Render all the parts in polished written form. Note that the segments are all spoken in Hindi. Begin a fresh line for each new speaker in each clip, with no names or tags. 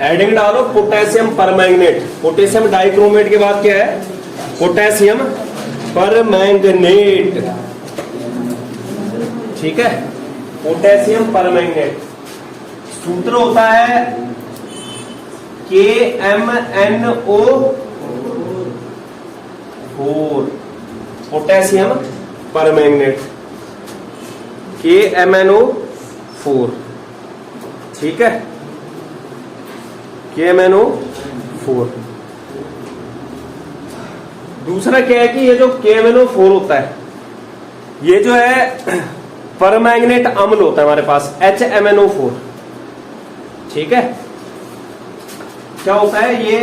हेडिंग डालो पोटेशियम परमैंगनेट। पोटेशियम डाइक्रोमेट के बाद क्या है? Potassium permanganate. ठीक है, पोटेशियम परमैंगनेट। सूत्र होता है KMnO4, पोटेशियम परमैंगनेट, KMnO4। ठीक है, KMnO4। दूसरा क्या है कि ये जो KMnO4 होता है, ये जो है परमैंगनेट अम्ल होता है हमारे पास HMnO4। ठीक है, क्या होता है ये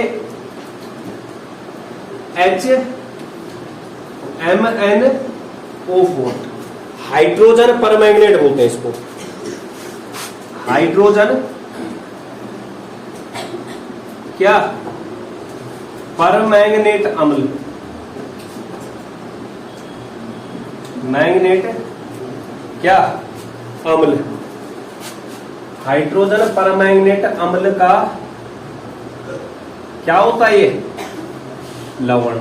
HMnO4, हाइड्रोजन परमैंगनेट बोलते हैं इसको। हाइड्रोजन क्या? परमैंगनेट अम्ल। मैंगनेट क्या? अम्ल। हाइड्रोजन परमैंगनेट अम्ल का क्या होता है? ये लवण।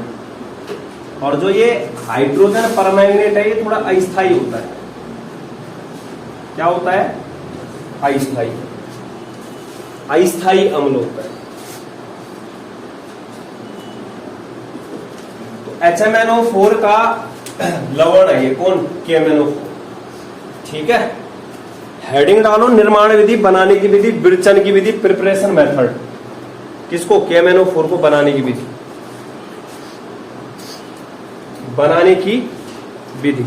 और जो ये हाइड्रोजन परमैंगनेट है ये थोड़ा अस्थायी होता है। क्या होता है? अस्थायी। अस्थायी अम्ल होता है। तो HMnO4 का लवण है ये। कौन? KMnO4। ठीक है, हेडिंग डालो निर्माण विधि, बनाने की विधि, विरचन की विधि, प्रिपरेशन मेथड। किसको? KMnO4 को बनाने की विधि। बनाने की विधि।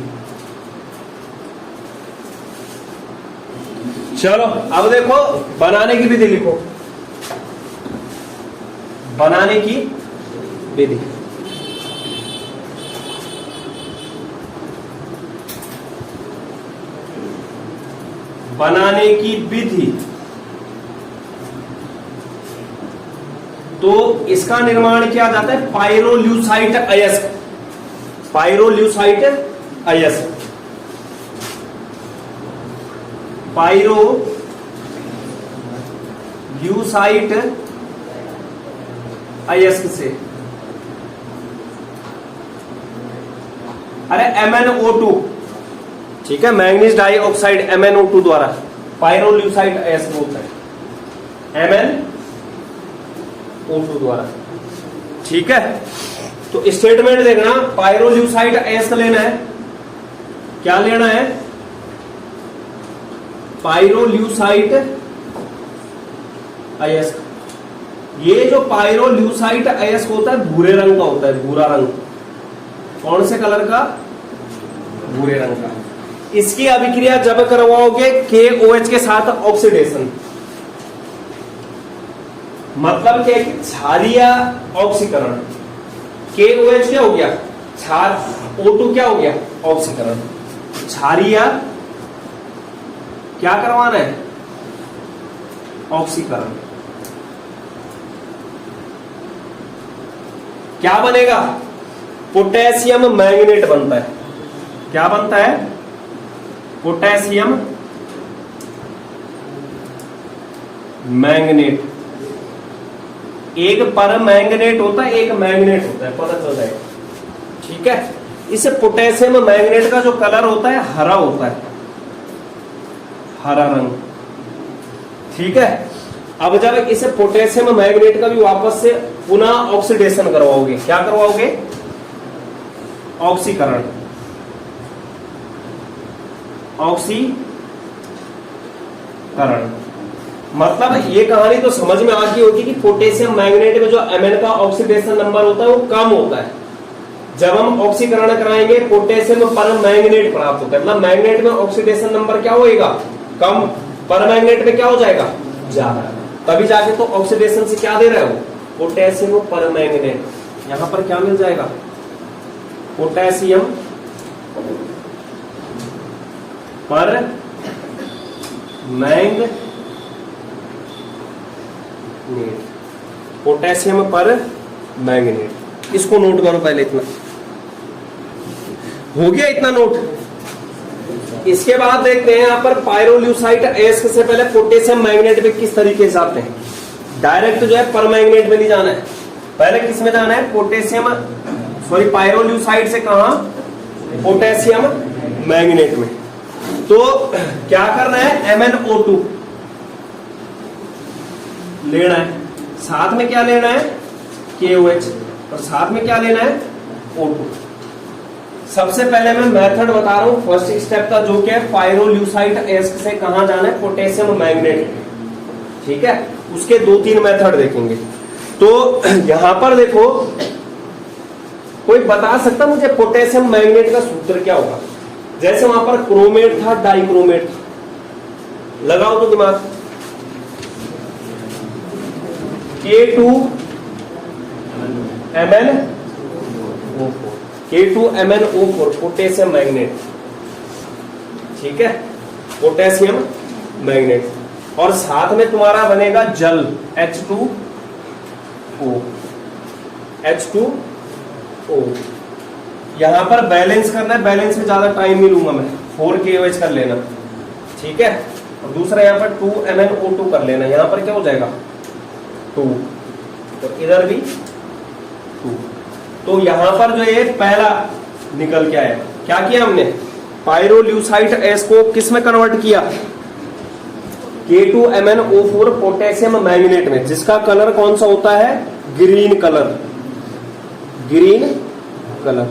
चलो अब देखो, बनाने की विधि लिखो। बनाने की विधि। बनाने की विधि तो इसका निर्माण किया जाता है पाइरोल्यूसाइट अयस्क। पाइरोल्यूसाइट अयस्क, पाइरोल्यूसाइट अयस्क से। अरे MnO2। ठीक है, मैंगनीज डाइऑक्साइड MnO2 द्वारा पाइरोल्यूसाइट अयस्क होता है, MnO2 द्वारा। ठीक है, तो स्टेटमेंट देखना, पाइरोल्यूसाइट अयस्क लेना है। क्या लेना है? पाइरोल्यूसाइट अयस्क। ये जो पाइरोल्यूसाइट अयस्क होता है भूरे रंग का होता है, भूरा रंग। कौन से कलर का? भूरे रंग का। इसकी अभिक्रिया जब करवाओगे KOH के साथ ऑक्सीडेशन, मतलब क्या है कि क्षारीय ऑक्सीकरण। KOH क्या हो गया? क्षार। O2 क्या हो गया? ऑक्सीकरण। क्षारीय क्या करवाना है? ऑक्सीकरण। क्या बनेगा? पोटेशियम मैंगनेट बनता है। क्या बनता है? Potassium manganate. एक परमैंगनेट होता है, एक मैंगनेट होता है, पता चल जाएगा। ठीक है, इस पोटेशियम मैंगनेट का जो कलर होता है हरा होता है, हरा रंग। ठीक है, अब जब इसे पोटेशियम मैंगनेट का भी वापस से पुनः ऑक्सीडेशन करवाओगे, क्या करवाओगे? ऑक्सीकरण। ऑक्सीकरण मतलब ये कहानी तो समझ में आ गई होगी कि पोटेशियम मैंगनेट में जो Mn का ऑक्सीडेशन नंबर होता है वो कम होता है। जब हम ऑक्सीकरण कराएंगे पोटेशियम परमैंगनेट प्राप्त होता है, मतलब मैंगनेट में ऑक्सीडेशन नंबर क्या होएगा? कम। परमैंगनेट में क्या हो जाएगा? ज्यादा। तभी जाके तो ऑक्सीडेशन से क्या दे रहे हो? Potassium permanganate. यहां पर क्या मिल जाएगा? Potassium permanganate. Potassium permanganate. इसको नोट करो पहले। इतना हो गया, इतना नोट। इसके बाद देखते हैं यहां पर पाइरोल्यूसाइट अयस्क से पहले पोटेशियम मैंगनेट में किस तरीके से आते हैं। डायरेक्ट जो है परमैंगनेट में नहीं जाना है, पहले किस में जाना है, पोटेशियम सॉरी पायरोल्यूसाइड से कहा, पोटेशियम मैग्नेट में। तो क्या करना है, MnO2 लेना है, साथ में क्या लेना है, KOH, और साथ में क्या लेना है, O2। सबसे पहले मैं मेथड बता रहा हूं फर्स्ट स्टेप का, जो क्या है पायरोल्यूसाइड एस्क से कहां जाना है, पोटेशियम मैग्नेट। ठीक है, उसके 2-3 मेथड देखेंगे। तो यहां पर देखो, कोई बता सकता मुझे पोटेशियम मैग्नेट का सूत्र क्या होगा? जैसे वहां पर क्रोमेट था, डाइक्रोमेट था, लगाओ तो दिमाग। K2MnO4 potassium magnet. ठीक है, पोटेशियम मैग्नेट, और साथ में तुम्हारा बनेगा जल H2O। यहां पर बैलेंस करना है, बैलेंस में ज्यादा टाइम नहीं लूंगा मैं, 4 KOH कर लेना। ठीक है, और दूसरा यहां पर 2MnO2 कर लेना। यहां पर क्या हो जाएगा, 2, और इधर भी 2। तो यहां पर जो ये पहला निकल के आया, क्या किया हमने, पायरोल्यूसाइड एस को किस में कन्वर्ट किया, K2MnO4 पोटेशियम मैग्नेट में, जिसका कलर कौन सा होता है, ग्रीन कलर, ग्रीन कलर।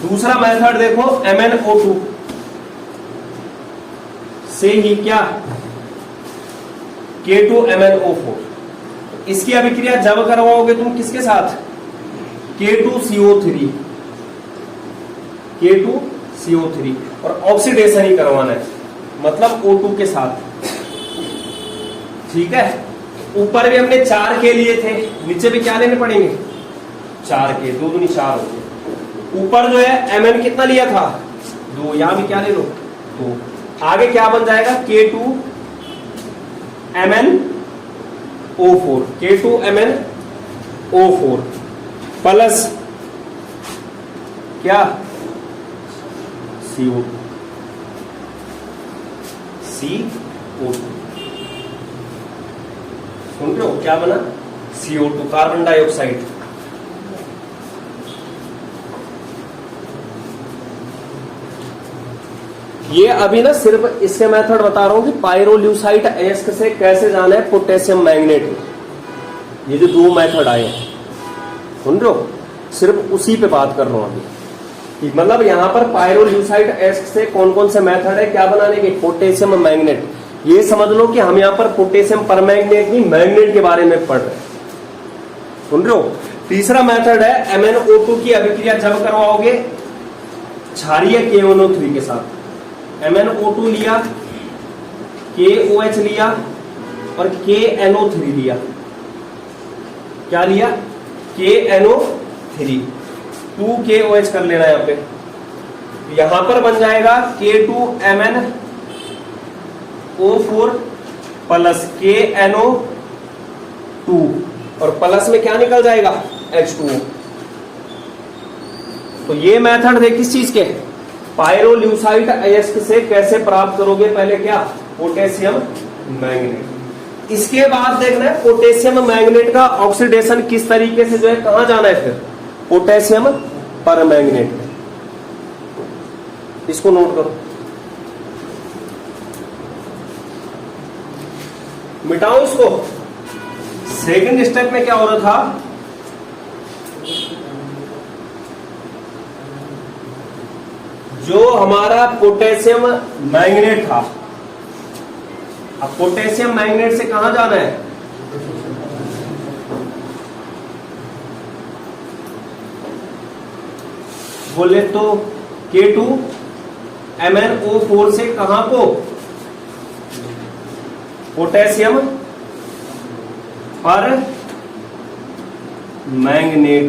दूसरा मेथड देखो, MnO2 से ही क्या, K2MnO4। इसकी अभिक्रिया जब करवाओगे तुम किसके साथ, K2CO3, K2CO3, और ऑक्सीडेशन ही करवाना है, मतलब O2 के साथ। ठीक है, ऊपर भी हमने 4 के लिए थे, नीचे भी क्या लेने पड़ेंगे, 4 के, 2 दूनी 4 होते। ऊपर जो है Mn कितना लिया था, 2, यहां भी क्या ले लो, 2। आगे क्या बन जाएगा, K2MnO4 प्लस क्या, CO2। सुन रहे हो क्या बना, CO2, कार्बन डाइऑक्साइड। ये अभी ना सिर्फ इसके मेथड बता रहा हूं कि पायरोल्यूसाइड एस्क से कैसे जाना है पोटेशियम मैग्नेट में। ये जो 2 मेथड आए हैं, सुन रहे हो, सिर्फ उसी पे बात कर रहा हूं अभी, कि मतलब यहां पर पायरोल्यूसाइड एस्क से कौन कौन से मेथड है क्या बनाने के, पोटेशियम मैग्नेट। ये समझ लो कि हम यहां पर पोटेशियम परमैग्नेट नहीं, मैग्नेट के बारे में पढ़ रहे हैं, सुन रहे हो। तीसरा मेथड है MnO2 की अभिक्रिया जब करवाओगे क्षारीय KNO3 के साथ। MnO2 लिया, KOH लिया और KNO3 लिया, क्या लिया, KNO3, 2 KOH कर लेना यहां पे। यहां पर बन जाएगा K2MnO4 प्लस KNO2, और प्लस में क्या निकल जाएगा, H2O। तो ये मेथड है किस चीज के, पायरोल्यूसाइड एस्क से कैसे प्राप्त करोगे, पहले क्या, पोटेशियम मैग्नेट। इसके बाद देखना है पोटेशियम मैग्नेट का ऑक्सीडेशन किस तरीके से जो है कहां जाना है, फिर पोटेशियम परमैंगनेट में। इसको नोट करो, मिटाओ इसको। सेकंड स्टेप में क्या हो रहा था, जो हमारा पोटेशियम मैग्नेट था, अब पोटेशियम मैग्नेट से कहां जाना है, बोले तो K2MnO4 से कहां को, पोटेशियम पर मैग्नेट।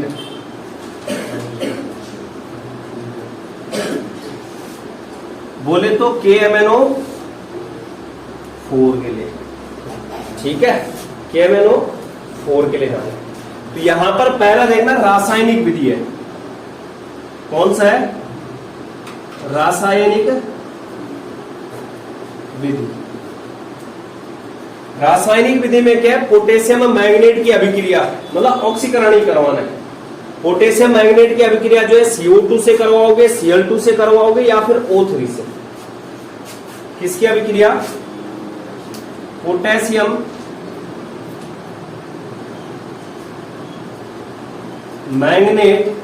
बोले तो KMnO4 के लिए, ठीक है, KMnO4 के लिए जाना। तो यहां पर पहला देखना रासायनिक विधि है, कौन सा है, रासायनिक विधि। रासायनिक विधि में क्या है, पोटेशियम मैग्नेट की अभिक्रिया, मतलब ऑक्सीकरण ही करवाना है। पोटेशियम मैग्नेट की अभिक्रिया जो है CO2 से करवाओगे, Cl2 से करवाओगे या फिर O3 से। किसकी अभिक्रिया? पोटेशियम मैग्नेट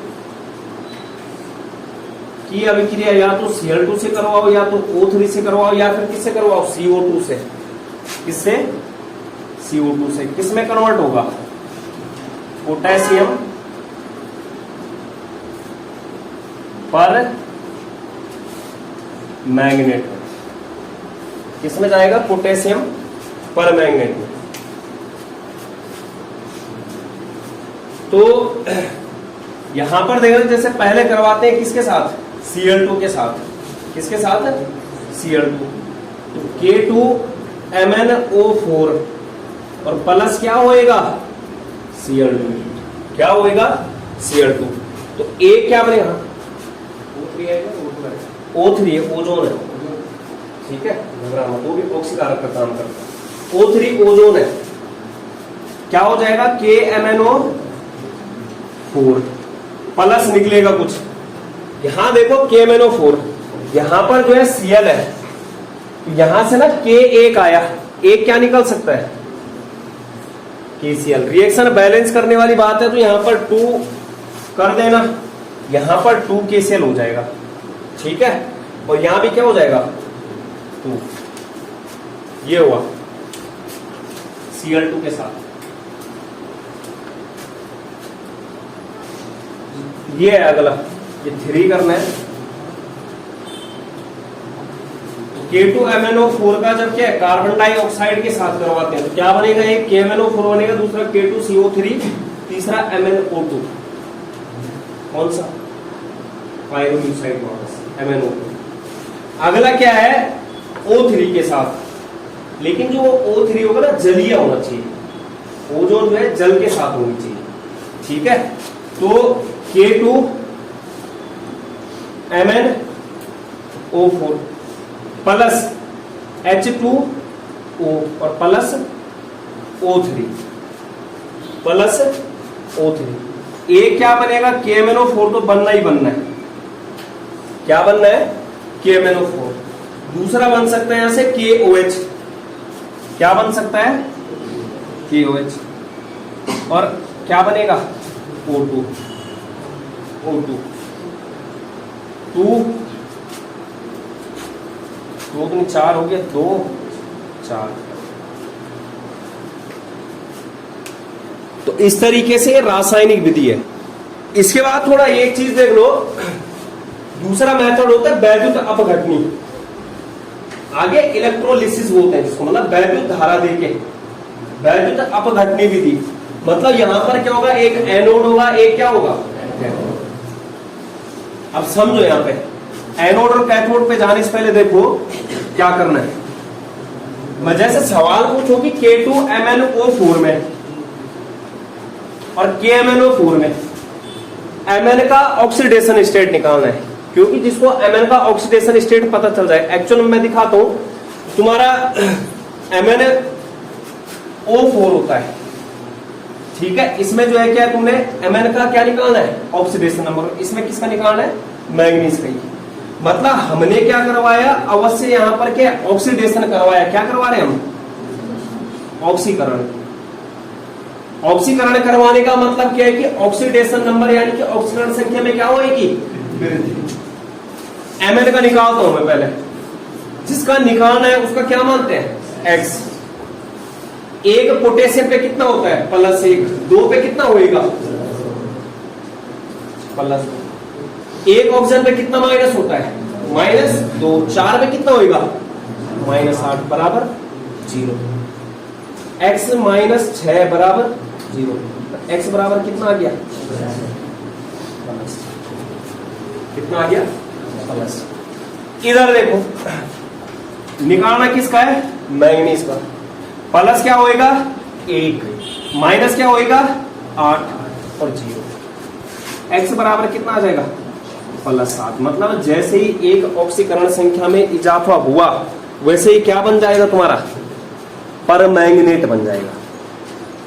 की अभिक्रिया या तो Cl2 से करवाओ या तो O3 से करवाओ या फिर किससे करवाओ? CO2 से। किससे? CO2 से। किसमें कन्वर्ट होगा? पोटेशियम पर मैग्नेट। किसमें जाएगा? पोटेशियम पर मैग्नेट में। तो यहां पर देखो, जैसे पहले करवाते हैं किसके साथ? Cl2 के साथ। किसके साथ? Cl2। तो K2MnO4 और प्लस क्या होएगा? Cl2। क्या होएगा? Cl2। तो A क्या बनेगा? O3 है, ओजोन है। ठीक है, घबराना, वो भी ऑक्सीकारक का काम करता है। O3 ओजोन है। क्या हो जाएगा? KMnO4 प्लस निकलेगा कुछ। यहां देखो KMnO4, यहां पर जो है Cl है, यहां से ना K1 आया, एक क्या निकल सकता है? KCl। रिएक्शन बैलेंस करने वाली बात है तो यहां पर 2 कर देना, यहां पर 2 KCl हो जाएगा। ठीक है, और यहां भी क्या हो जाएगा? 2। ये हुआ Cl2 के साथ। ये है अगला, ये 3 करना है। K2MnO4 का जब क्या है, कार्बन डाइऑक्साइड के साथ करवाते हैं तो क्या बनेगा? एक KMnO4 बनेगा, दूसरा K2CO3, तीसरा MnO2। कौन सा? पायरोम्यूसाइड वापस MnO2। अगला क्या है? O3 के साथ, लेकिन जो O3 होगा ना, जलीय होना चाहिए। ओजोन जो है जल के साथ होनी चाहिए। ठीक है, तो K2MnO4 प्लस H2O और प्लस O3 प्लस O3। एक क्या बनेगा? KMnO4 तो बनना ही बनना है। क्या बनना है? KMnO4। दूसरा बन सकता है यहां से KOH। क्या बन सकता है? KOH। और क्या बनेगा? O2। 2 4 हो गया, 2 4। तो इस तरीके से रासायनिक विधि है। इसके बाद थोड़ा एक चीज देख लो, दूसरा मेथड होता है वैद्युत अपघटनी। आगे इलेक्ट्रोलिसिस बोलते हैं जिसको, मतलब वैद्युत धारा देके वैद्युत अपघटनी विधि। मतलब यहां पर क्या होगा? एक एनोड होगा, एक क्या होगा? अब समझो, यहां पे एनोड और कैथोड पे जाने से पहले देखो क्या करना है। मैं जैसे सवाल पूछो कि K2MnO4 में और KMnO4 में Mn का ऑक्सीडेशन स्टेट निकालना है, क्योंकि जिसको Mn का ऑक्सीडेशन स्टेट पता चल जाए। एक्चुअल में मैं दिखाता हूं, तुम्हारा MnO4 होता है। ठीक है, इसमें जो है क्या, तुमने Mn का क्या निकालना है? Oxidation number. इसमें किसका निकालना है? मैग्नीज का ही। मतलब हमने क्या करवाया? अवश्य यहां पर क्या ऑक्सीडेशन करवाया। क्या करवा रहे हैं हम? ऑक्सीकरण। ऑक्सीकरण करवाने का मतलब क्या है कि ऑक्सीडेशन नंबर यानी कि ऑक्सीकरण संख्या में क्या होगी? Mn का निकालता हूं मैं पहले, जिसका निकालना है उसका क्या मानते हैं? X। एक पोटेशियम पे कितना होता है? +1। 2 पे कितना होएगा? +2। एक ऑक्सीजन पे कितना माइनस होता है? -2। 4 पे कितना होएगा? -8 बराबर 0। x -6 बराबर 0। x बराबर कितना आ गया? कितना आ गया? इधर देखो, निकालना किसका है? मैग्नीज का। प्लस क्या होएगा? 1, माइनस क्या होएगा? 8 और 0। x बराबर कितना आ जाएगा? +7। मतलब जैसे ही एक ऑक्सीकरण संख्या में इजाफा हुआ, वैसे ही क्या बन जाएगा तुम्हारा? परमैंगनेट बन जाएगा।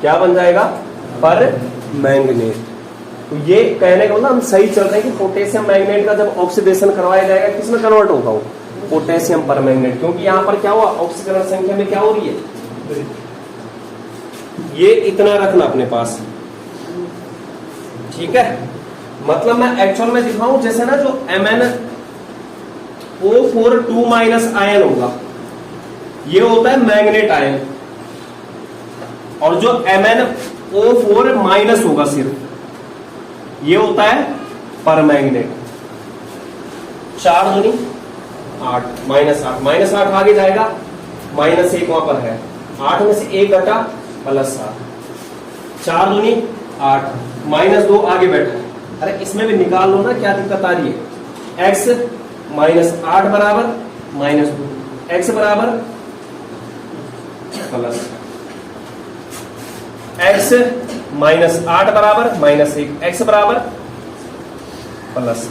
क्या बन जाएगा? परमैंगनेट। तो ये कहने का मतलब हम सही चल रहे हैं कि पोटेशियम मैंगनेट का जब ऑक्सीडेशन करवाया जाएगा किसमें कन्वर्ट होगा? वो पोटेशियम परमैंगनेट। क्योंकि यहां पर क्या हुआ? ऑक्सीकरण संख्या में क्या हो रही है? ये इतना रखना अपने पास, ठीक है। मतलब मैं एक्चुअल में दिखाऊं, जैसे ना जो MnO4 2- आयन होगा ये होता है मैग्नेट आयन, और जो MnO4- होगा सिर्फ ये होता है परमैंगनेट। 4 दूनी 8, -8 आगे जाएगा, -1 वहां पर है, 8 में से 1 घटा +7, 4 दूनी 8, -2 आगे बैठा है। अरे इसमें भी निकाल लो ना, क्या दिक्कत आ रही है? x -8 बराबर -2, x बराबर प्लस, x -8 बराबर -1, x बराबर प्लस।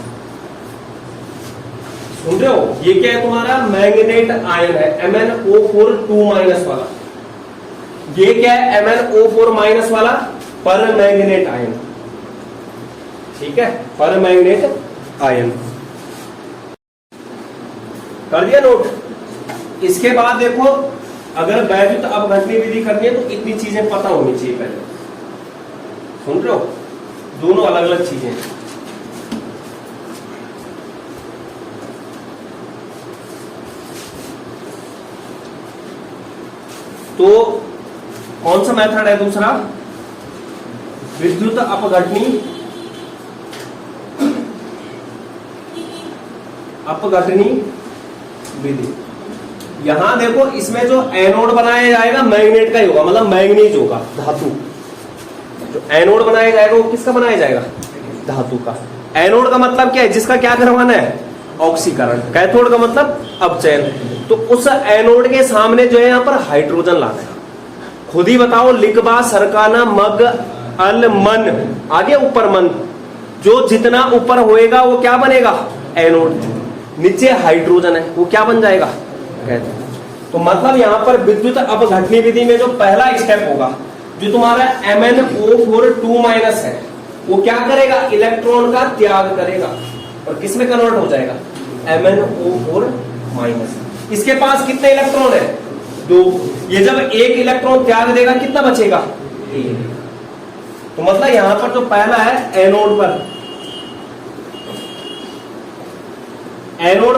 सुन रहे हो? ये क्या है? तुम्हारा मैग्नेट आयन है, MnO4 2- वाला। ये क्या है? MnO4- वाला परमैंगनेट आयन, ठीक है, परमैंगनेट आयन। कर दिया नोट? इसके बाद देखो, अगर वैद्युत अपघटनी विधि करनी है तो इतनी चीजें पता होनी चाहिए पहले। सुन रहे हो? दोनों अलग अलग चीजें। तो कौन सा मेथड है दूसरा? विद्युत अपघटनी विधि। यहां देखो, इसमें जो एनोड बनाया जाएगा मैग्नेट का ही होगा, मतलब मैग्नीज होगा, धातु। जो एनोड बनाया जाएगा वो किसका बनाया जाएगा? धातु का। एनोड का मतलब क्या है? जिसका क्या करवाना है? ऑक्सीकरण। कैथोड का मतलब अपचयन। तो उस एनोड के सामने जो है यहाँ पर हाइड्रोजन लाना है। खुद ही बताओ, लिखबा सरकाना मग अल मन, आगे ऊपर मन, जो जितना ऊपर होएगा वो क्या बनेगा? एनोड। नीचे हाइड्रोजन है, वो क्या बन जाएगा? कैथोड। तो मतलब यहां पर विद्युत अपघटनी विधि में जो पहला स्टेप होगा, जो तुम्हारा MnO4 2- है, वो क्या करेगा? इलेक्ट्रॉन का त्याग करेगा, और किस में कन्वर्ट हो जाएगा? MnO4-। इसके पास कितने इलेक्ट्रॉन है? 2। ये जब एक इलेक्ट्रॉन त्याग देगा कितना बचेगा? 1। तो मतलब यहां पर जो पहला है एनोड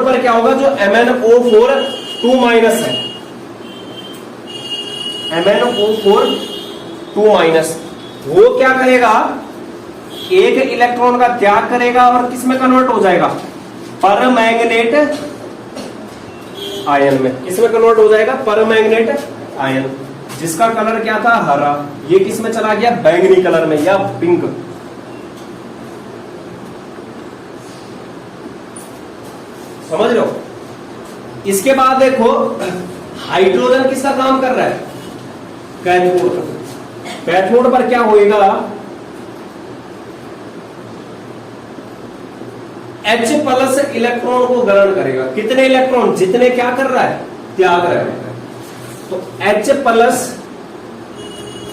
पर क्या होगा? जो MnO4 2- है, MnO4 2- वो क्या करेगा? एक इलेक्ट्रॉन का त्याग करेगा और किस में कन्वर्ट हो जाएगा? परमैंगनेट आयन में। किस में कन्वर्ट हो जाएगा? परमैंगनेट आयन, जिसका कलर क्या था? हरा। ये किस में चला गया? बैंगनी कलर में या पिंक। समझ लो। इसके बाद देखो, हाइड्रोजन किसका काम कर रहा है? कैथोड का। कैथोड पर क्या होएगा? H+ इलेक्ट्रॉन को ग्रहण करेगा। कितने इलेक्ट्रॉन? जितने क्या कर रहा है? त्याग रहा है। तो H+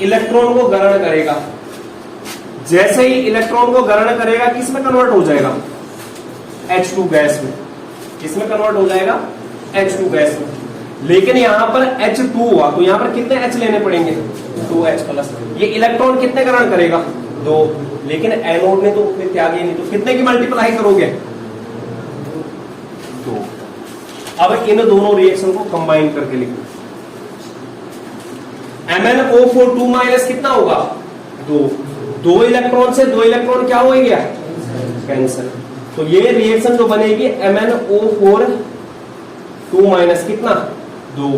इलेक्ट्रॉन को ग्रहण करेगा। जैसे ही इलेक्ट्रॉन को ग्रहण करेगा किस में कन्वर्ट हो जाएगा? H2 गैस में। किस में कन्वर्ट हो जाएगा? H2 गैस में। लेकिन यहां पर H2 हुआ तो यहां पर कितने H लेने पड़ेंगे? 2H+। ये इलेक्ट्रॉन कितने ग्रहण करेगा? 2। लेकिन एनोड ने तो उतने त्यागे नहीं, तो कितने की मल्टीप्लाई करोगे? 2। अब इन दोनों रिएक्शन को कंबाइन करके लिखो। MnO4 2- कितना होगा? 2 इलेक्ट्रॉन से 2 इलेक्ट्रॉन क्या हो गया? कैंसिल। तो ये रिएक्शन जो बनेगी MnO4 2- कितना? 2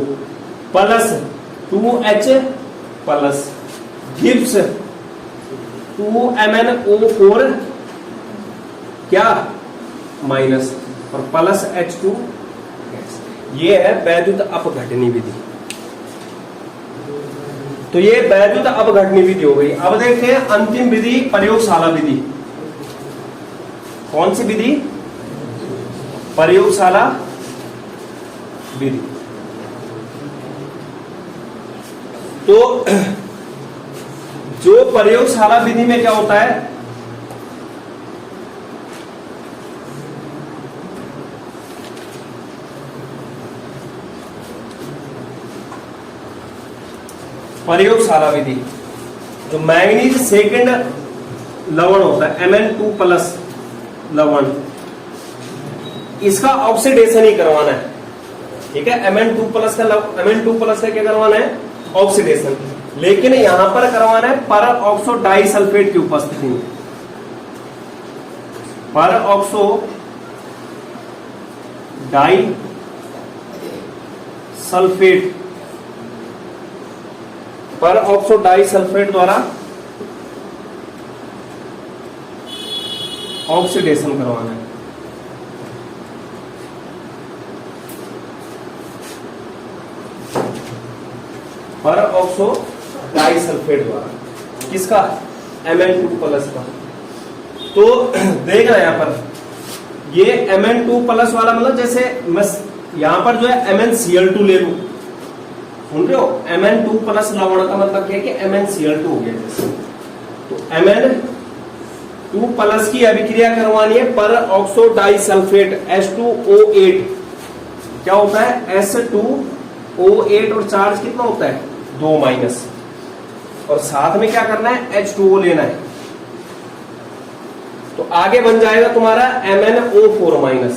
प्लस 2H+ गिव्स 2MnO4 क्या? माइनस, और प्लस H2। ये है वैद्युत अपघटनी विधि। तो ये वैद्युत अपघटनी विधि हो गई। अब देखते हैं अंतिम विधि, प्रयोगशाला विधि। कौन सी विधि? प्रयोगशाला विधि। तो जो प्रयोगशाला विधि में क्या होता है, प्रयोगशाला विधि, जो मैंगनीज सेकंड लवण होता है Mn2+ लवण, इसका ऑक्सीडेशन ही करवाना है। ठीक है, Mn2+ का क्या करवाना है, ऑक्सीडेशन। लेकिन यहां पर करवाना है पर ऑक्सो डाई सल्फेट की उपस्थिति में, पर ऑक्सो डाई सल्फेट, पर ऑक्सो डाई सल्फेट द्वारा ऑक्सीडेशन करवाना है। पर ऑक्सो डाई सल्फेट द्वारा, किसका, Mn2+ का। तो देखना यहां पर, ये Mn2+ वाला मतलब जैसे मैं यहां पर जो है MnCl2 ले लू, सुन रहे हो, Mn2+ लवण का मतलब क्या है कि MnCl2 हो गया जैसे। तो Mn2+ की अभिक्रिया करवानी है पर ऑक्सो डाई सल्फेट H2O8, क्या होता है H2O8, और चार्ज कितना होता है 2-, और साथ में क्या करना है H2O लेना है। तो आगे बन जाएगा तुम्हारा MnO4-।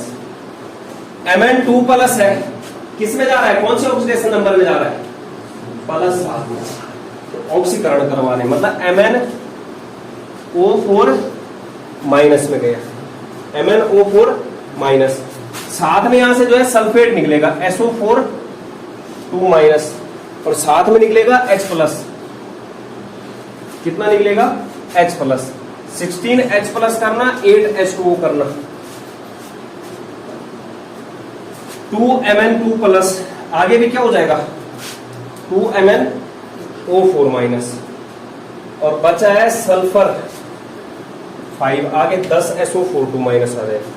Mn2+ है, किस में जा रहा है, कौन से ऑक्सीडेशन नंबर में जा रहा है, +7 में। तो ऑक्सीकरण करवाने मतलब MnO4- में गया, MnO4-, साथ में यहां से जो है सल्फेट निकलेगा SO4-2-, और साथ में निकलेगा H+, कितना निकलेगा H+, 16H+ करना, 8H2O करना, 2Mn2+, आगे भी क्या हो जाएगा 2MnO4-, और बचा है सल्फर 5, आगे 10SO4-2- आ जाएगा।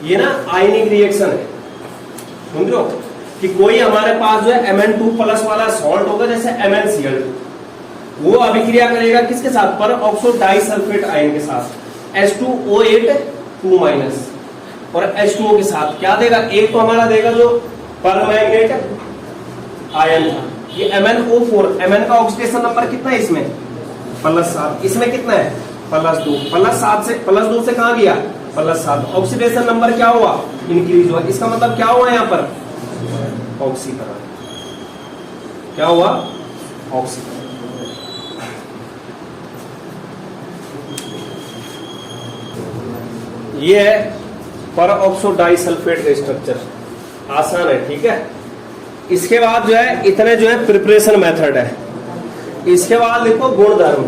ये ना आयनिक रिएक्शन है, सुन रहे हो, कि कोई हमारे पास जो है Mn2+ वाला सॉल्ट होगा जैसे MnCl2, वो अभिक्रिया करेगा किसके साथ, पर ऑक्सो डाई सल्फेट आयन के साथ H2O8-2- और H2O के साथ क्या देगा, एक तो हमारा देगा जो परमैंगनेट आयन था, ये MnO4, Mn का ऑक्सीडेशन नंबर कितना है इसमें +7, इसमें कितना है +2, +7 से +2 से कहां गया +7, ऑक्सीडेशन नंबर क्या हुआ, इंक्रीज हुआ। इसका मतलब क्या हुआ यहां पर, ऑक्सीकरण, क्या हुआ, ऑक्सीकरण। ये है पर ऑक्सो डाई सल्फेट का स्ट्रक्चर, आसान है। ठीक है, इसके बाद जो है इतने जो है प्रिपरेशन मेथड है। इसके बाद देखो गुणधर्म,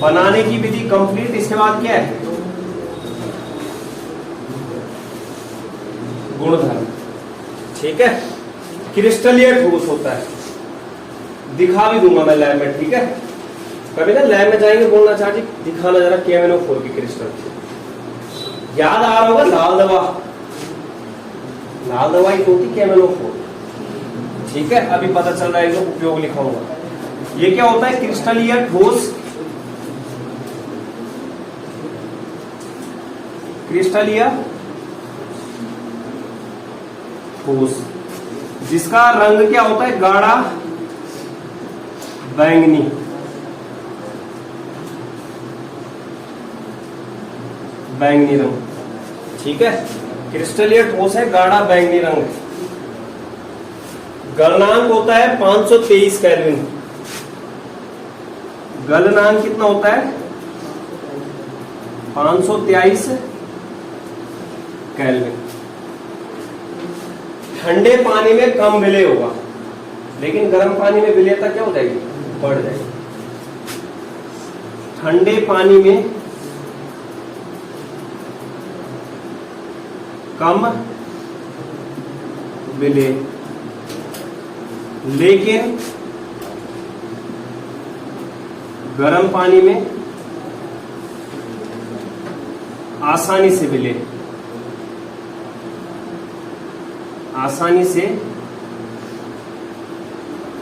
बनाने की विधि कंप्लीट। इसके बाद क्या है, गुणधर्म। ठीक है, क्रिस्टलीय ठोस होता है, दिखा भी दूंगा मैं लैब में। ठीक है, कभी ना लैब में जाएंगे बोलना चाहिए दिखाना जरा KMnO4 की क्रिस्टल। याद आ रहा होगा लाल दवा, लाल दवाई तो होती KMnO4। ठीक है, अभी पता चल रहा है जो उपयोग लिखाऊंगा। ये क्या होता है, क्रिस्टलीय ठोस, क्रिस्टलीय ठोस, जिसका रंग क्या होता है, गाढ़ा बैंगनी, बैंगनी रंग। ठीक है, क्रिस्टलीय ठोस है, गाढ़ा बैंगनी रंग। गलनांक होता है 523 केल्विन। गलनांक कितना होता है 523 केल्विन। ठंडे पानी में कम विलय होगा, लेकिन गर्म पानी में विलयता क्या हो जाएगी, बढ़ जाएगी। ठंडे पानी में कम विलय, लेकिन गर्म पानी में आसानी से विलय। आसानी से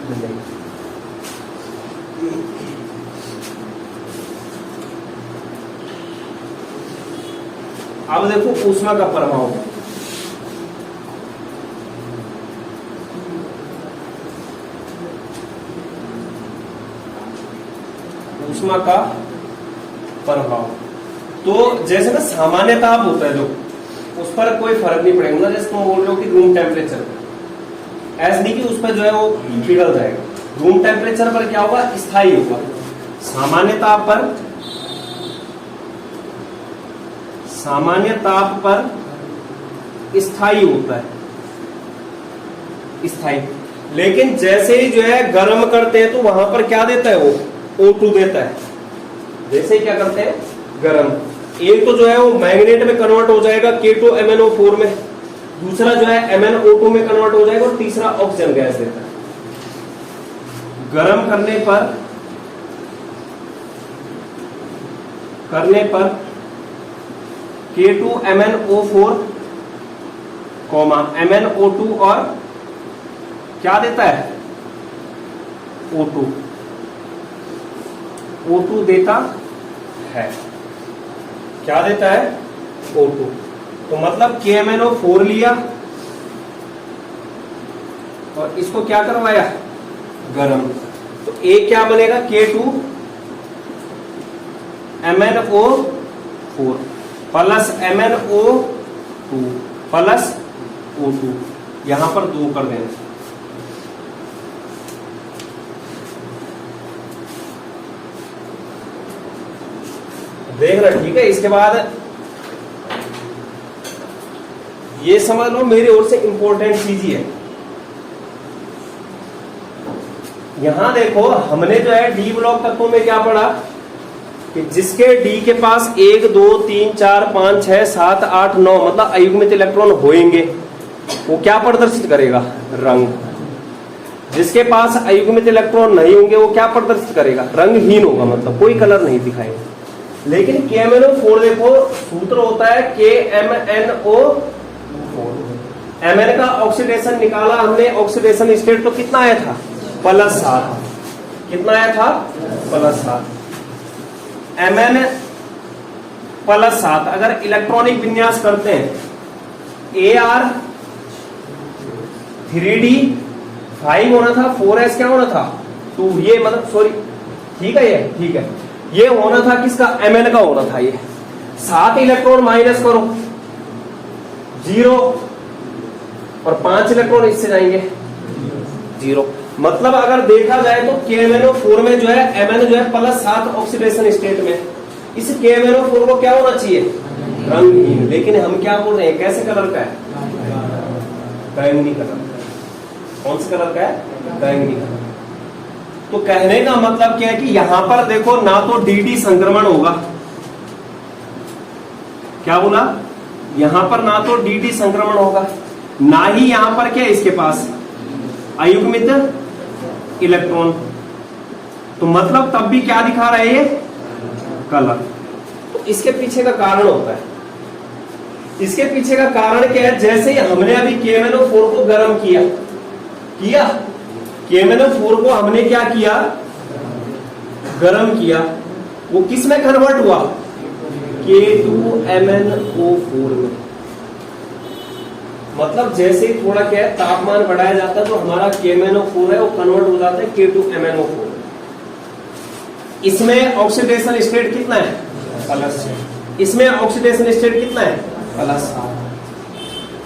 मिलेगी। अब देखो ऊष्मा का प्रभाव, ऊष्मा का प्रभाव तो जैसे ना सामान्य ताप होता है जो, उस पर कोई फर्क नहीं पड़ेगा। जैसे तुम बोल रहे हो कि रूम टेम्परेचर, ऐसा नहीं कि उस पर जो है वो पिघल जाएगा। रूम टेम्परेचर पर क्या होगा, स्थायी होगा। सामान्य ताप पर, सामान्य ताप पर स्थायी होता है, स्थायी। लेकिन जैसे ही जो है गर्म करते हैं तो वहां पर क्या देता है, वो O2 देता है। जैसे ही क्या करते हैं, गर्म, एक तो जो है वो मैग्नेट में कन्वर्ट हो जाएगा K2MnO4 में, दूसरा जो है MnO2 में कन्वर्ट हो जाएगा, और तीसरा ऑक्सीजन गैस देता है। गर्म करने पर K2MnO4, MnO2 और क्या देता है, O2 देता है। क्या देता है, O2। तो मतलब KMnO4 लिया और इसको क्या करवाया, गरम। तो A क्या बनेगा, K2MnO4 plus MnO2 plus O2, यहां पर 2 कर देना। देख रहे, ठीक है। इसके बाद ये समझ लो मेरी ओर से इंपॉर्टेंट चीज ही है। यहां देखो हमने जो है डी ब्लॉक तत्वों में क्या पढ़ा कि जिसके डी के पास 1 2 3 4 5 6 7 8 9 मतलब अयुग्मित इलेक्ट्रॉन होंगे, वो क्या प्रदर्शित करेगा, रंग। जिसके पास अयुग्मित इलेक्ट्रॉन नहीं होंगे वो क्या प्रदर्शित करेगा, रंगहीन होगा, मतलब कोई कलर नहीं दिखाएगा। लेकिन KMnO4 देखो सूत्र होता है KMnO4, Mn का ऑक्सीडेशन निकाला हमने, ऑक्सीडेशन स्टेट तो कितना आया था, +7। कितना आया था, +7। Mn +7 अगर इलेक्ट्रॉनिक विन्यास करते हैं, Ar 3d 5 होना था, 4s क्या होना था, 2। ये मतलब सॉरी, ठीक है, ये ठीक है, ये होना था किसका, Mn का होना था। ये 7 इलेक्ट्रॉन माइनस करो, 0, और 5 इलेक्ट्रॉन इससे जाएंगे 0। मतलब अगर देखा जाए तो KMnO4 में जो है Mn जो है +7 ऑक्सीडेशन स्टेट में, इस KMnO4 को क्या होना चाहिए, रंगहीन। लेकिन हम क्या बोल रहे हैं, कैसे कलर का है, बैंगनी कलर। कौन से कलर का है, बैंगनी कलर। तो कहने का मतलब क्या है कि यहां पर देखो ना तो dd संक्रमण होगा, क्या बोला, यहां पर ना तो dd संक्रमण होगा, ना ही यहां पर क्या है इसके पास अयुग्मित इलेक्ट्रॉन। तो मतलब तब भी क्या दिखा रहा है ये, कलर। तो इसके पीछे का कारण होता है, इसके पीछे का कारण क्या है, जैसे ही हमने अभी KMnO4 को गर्म किया, KMnO4 को हमने क्या किया, गर्म किया, वो किस में कन्वर्ट हुआ, K2MnO4 में। मतलब जैसे ही थोड़ा क्या है तापमान बढ़ाया जाता है तो हमारा KMnO4 है वो कन्वर्ट हो जाता है K2MnO4। इसमें ऑक्सीडेशन स्टेट कितना है, +6। इसमें ऑक्सीडेशन स्टेट कितना है, +7।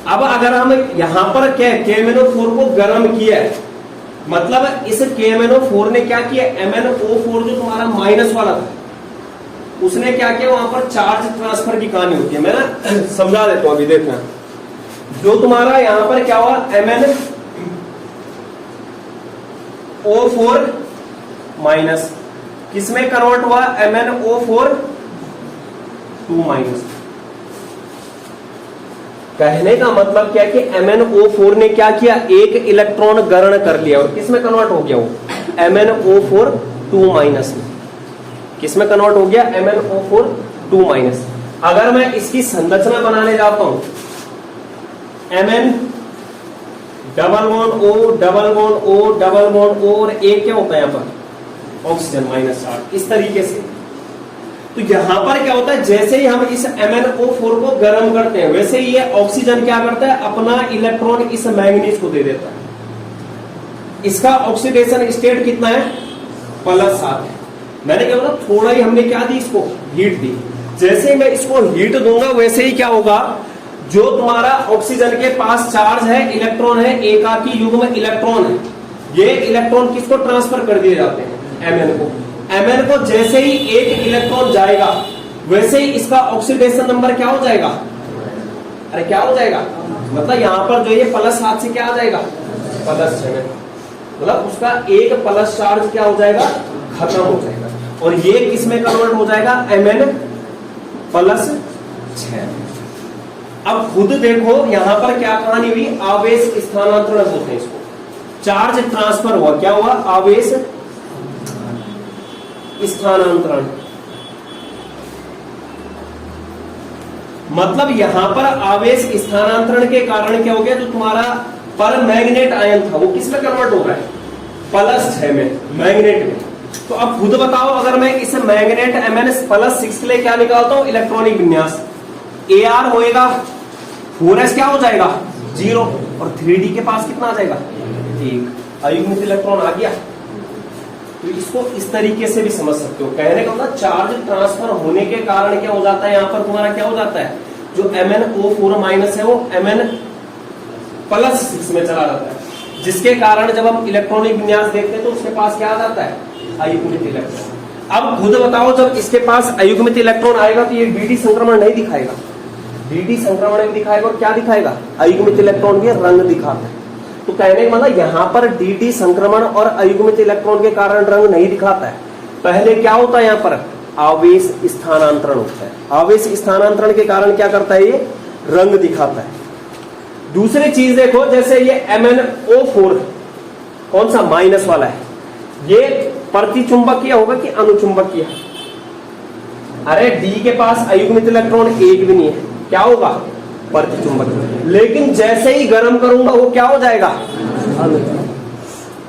अब अगर हम यहां पर क्या KMnO4 को गर्म किया है, मतलब इस KMnO4 ने क्या किया, MnO4 जो तुम्हारा माइनस वाला था उसने क्या किया, वहां पर चार्ज ट्रांसफर की कहानी होती है। मैं ना समझा देता हूं, अभी देखना। जो तुम्हारा यहां पर क्या हुआ, MnO4 माइनस किसमें कन्वर्ट हुआ, MnO4 2-। कहने का मतलब क्या है कि MnO4 ने क्या किया, एक इलेक्ट्रॉन ग्रहण कर लिया और किसमें कन्वर्ट हो गया, वो MnO4 2- में। किसमें कन्वर्ट हो गया, MnO4 2-। अगर मैं इसकी संरचना बनाने जाता हूं, double bond O, double bond O, double bond O, और एक क्या होता है यहाँ पर ऑक्सीजन माइनस चार्ज, इस तरीके से। तो यहां पर क्या होता है, जैसे ही हम इस MnO4 को गर्म करते हैं, वैसे ही ये ऑक्सीजन क्या करता है, अपना इलेक्ट्रॉन इस मैंगनीज को दे देता है। इसका ऑक्सीडेशन स्टेट कितना है, +7 है। मैंने क्या बोला, थोड़ा ही हमने क्या दी, इसको हीट दी। जैसे ही मैं इसको हीट दूंगा, वैसे ही क्या होगा, जो तुम्हारा ऑक्सीजन के पास चार्ज है, इलेक्ट्रॉन है, एकाकी युग्म इलेक्ट्रॉन है, ये इलेक्ट्रॉन किसको ट्रांसफर कर दिए जाते हैं, Mn को। Mn को जैसे ही एक इलेक्ट्रॉन जाएगा, वैसे ही इसका ऑक्सीडेशन नंबर क्या हो जाएगा, अरे क्या हो जाएगा, मतलब यहां पर जो ये +7 से क्या आ जाएगा, +6, मतलब उसका एक प्लस चार्ज क्या हो जाएगा, खत्म हो जाएगा, और ये किसमें कन्वर्ट हो जाएगा, Mn+6। अब खुद देखो यहां पर क्या कहानी हुई, आवेश स्थानांतरण बोलते हैं इसको, चार्ज ट्रांसफर हुआ, क्या हुआ, आवेश स्थानांतरण। मतलब यहां पर आवेश स्थानांतरण के कारण क्या हो गया, जो तुम्हारा पर मैग्नेट आयन था वो किसमें कन्वर्ट हो रहा है, +6 में, मैग्नेट में। तो अब खुद बताओ, अगर मैं इस मैग्नेट Mn+6 के लिए क्या निकालता हूं, इलेक्ट्रॉनिक विन्यास, Ar होएगा, 4s क्या हो जाएगा, 0, और 3d के पास कितना आ जाएगा, 1 अयुग्मित इलेक्ट्रॉन आ गया। तो इसको इस तरीके से भी समझ सकते हो। कहने का मतलब चार्ज ट्रांसफर होने के कारण क्या हो जाता है, यहाँ पर तुम्हारा क्या हो जाता है, जो MnO4- है वो Mn+6 में चला जाता है, जिसके कारण जब हम इलेक्ट्रॉनिक विन्यास देखते हैं तो उसके पास क्या आ जाता है, अयुग्मित इलेक्ट्रॉन। अब खुद बताओ, जब इसके पास अयुग्मित इलेक्ट्रॉन आएगा तो ये dd संक्रमण नहीं दिखाएगा, dd संक्रमण भी दिखाएगा, और क्या दिखाएगा, अयुग्मित इलेक्ट्रॉन भी रंग दिखाता है। तो कहने का मतलब यहाँ पर dd संक्रमण और अयुग्मित इलेक्ट्रॉन के कारण रंग नहीं दिखाता है। पहले क्या होता है, यहाँ पर आवेश स्थानांतरण होता है, आवेश स्थानांतरण के कारण क्या करता है, ये रंग दिखाता है। दूसरी चीज देखो, जैसे ये MnO4 कौन सा, माइनस वाला है, ये प्रतिचुंबकीय होगा कि अनुचुंबकीय, अरे D के पास अयुग्मित इलेक्ट्रॉन एक भी नहीं है, क्या होगा, प्रतिचुंबकीय। लेकिन जैसे ही गर्म करूंगा वो क्या हो जाएगा,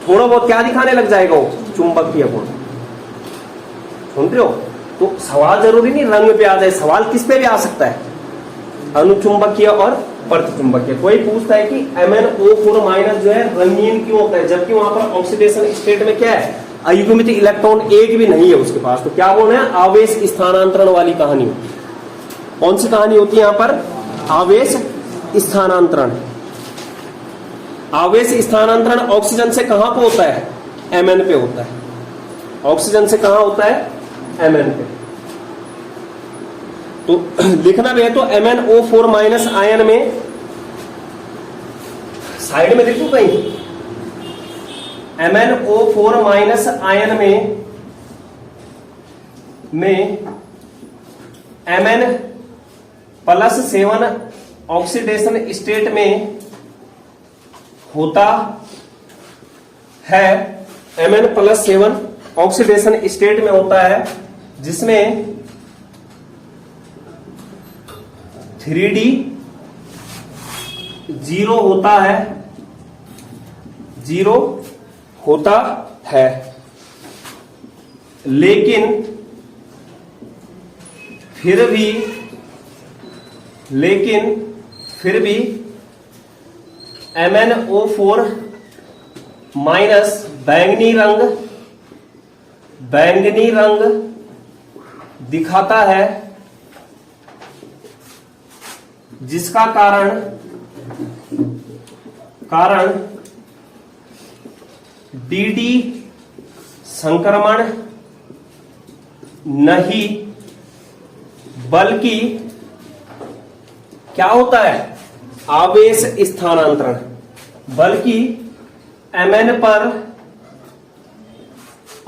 थोड़ा बहुत क्या दिखाने लग जाएगा, वो चुंबकीय गुण। सुन रहे हो, तो सवाल जरूरी नहीं रंग पे आ जाए, सवाल किस पे भी आ सकता है, अनुचुंबकीय और प्रतिचुंबकीय। कोई पूछता है कि MnO4- जो है रंगीन क्यों होता है, जबकि वहां पर ऑक्सीडेशन स्टेट में क्या है, अयुग्मित इलेक्ट्रॉन एक भी नहीं है उसके पास। तो क्या बोलना है, आवेश स्थानांतरण वाली कहानी होती है। कौन सी कहानी होती है यहाँ पर, आवेश स्थानांतरण। आवेश स्थानांतरण ऑक्सीजन से कहां पे होता है, Mn पे होता है। ऑक्सीजन से कहां होता है, Mn पे। तो लिखना भी है तो MnO4- आयन में, साइड में लिखूं कहीं, MnO4- आयन में Mn+7 ऑक्सीडेशन स्टेट में होता है, Mn+7 ऑक्सीडेशन स्टेट में होता है, जिसमें 3d 0 होता है, 0 होता है, लेकिन फिर भी MnO4- बैंगनी रंग दिखाता है, जिसका कारण dd संक्रमण नहीं, बल्कि क्या होता है, आवेश स्थानांतरण, बल्कि Mn पर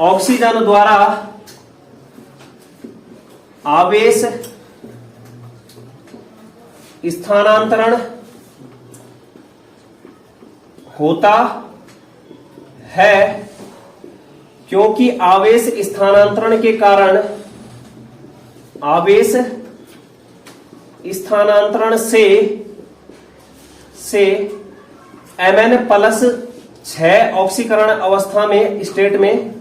ऑक्सीजन द्वारा आवेश स्थानांतरण होता है, क्योंकि आवेश स्थानांतरण के कारण, आवेश स्थानांतरण से Mn प्लस 6 ऑक्सीकरण अवस्था में स्टेट में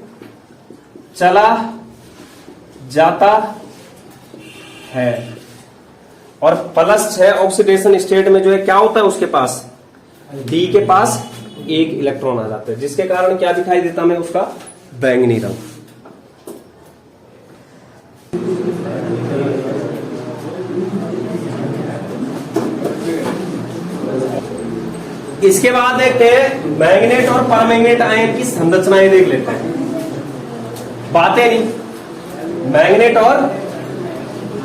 चला जाता है और प्लस 6 ऑक्सीडेशन स्टेट में जो है क्या होता है उसके पास D के पास 1 इलेक्ट्रॉन आ जाता है, जिसके कारण क्या दिखाई देता हमें उसका बैंगनी रंग। इसके बाद देखते हैं मैग्नेट और परमैग्नेट आयन की संरचनाएं देख लेते हैं, बातें नहीं। मैग्नेट और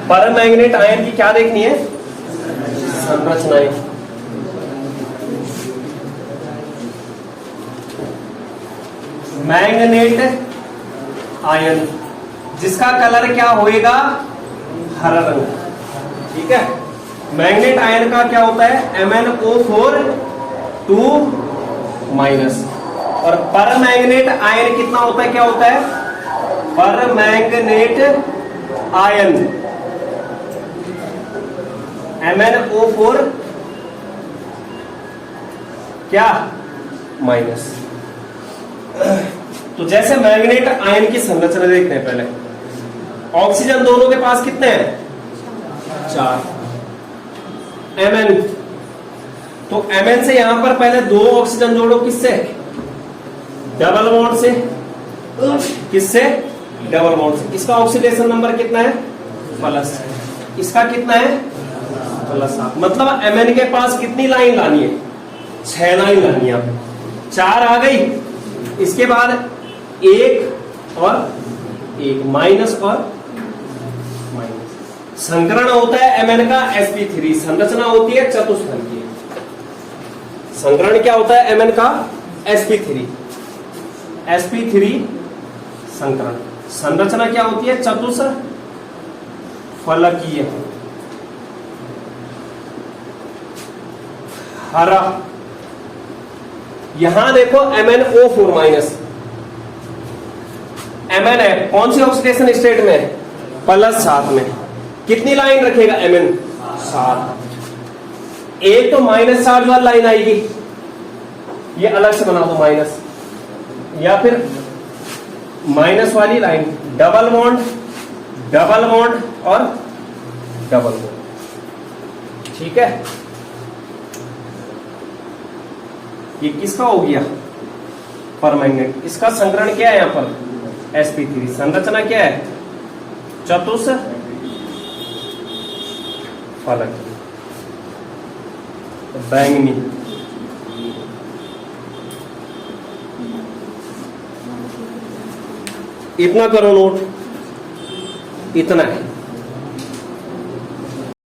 परमैग्नेट आयन की क्या देखनी है, संरचनाएं। मैग्नेट आयन जिसका कलर क्या होएगा, हरा रंग, ठीक है। मैग्नेट आयन का क्या होता है, MnO4 2 माइनस। और परमैग्नेट आयन कितना होता है, क्या होता है, परमैग्नेट आयन MnO4 क्या माइनस। तो जैसे मैग्नेट आयन की संरचना देखते हैं पहले। ऑक्सीजन दोनों के पास कितने हैं, 4। Mn, तो Mn से यहां पर पहले 2 ऑक्सीजन जोड़ो, किससे, डबल बॉन्ड से, किससे, डबल बॉन्ड से। इसका ऑक्सीडेशन नंबर कितना है, प्लस, इसका कितना है, प्लस 7। मतलब Mn के पास कितनी लाइन लानी है, 6 लाइन लानी है। 4 आ गई, इसके बाद 1 और 1 माइनस और माइनस। संकरण होता है Mn का sp3, संरचना होती है चतुष्फलकीय। संकरण क्या होता है Mn का, sp3 संकरण। संरचना क्या होती है, चतुष्फलकीय। हरा, यहां देखो MnO4 माइनस, Mn है कौन सी ऑक्सीडेशन स्टेट में, प्लस 7 में। कितनी लाइन रखेगा Mn, 7। एक तो माइनस चार्ज वाली लाइन आएगी, ये अलग से बना दो माइनस, या फिर माइनस वाली लाइन, डबल बॉन्ड और डबल बॉन्ड, ठीक है। ये किसका हो गया, परमैग्नेट। इसका संकरण क्या है, यहां पर sp3। संरचना क्या है, चतुष्फलकीय, बैंगनी। इतना करो नोट, इतना है।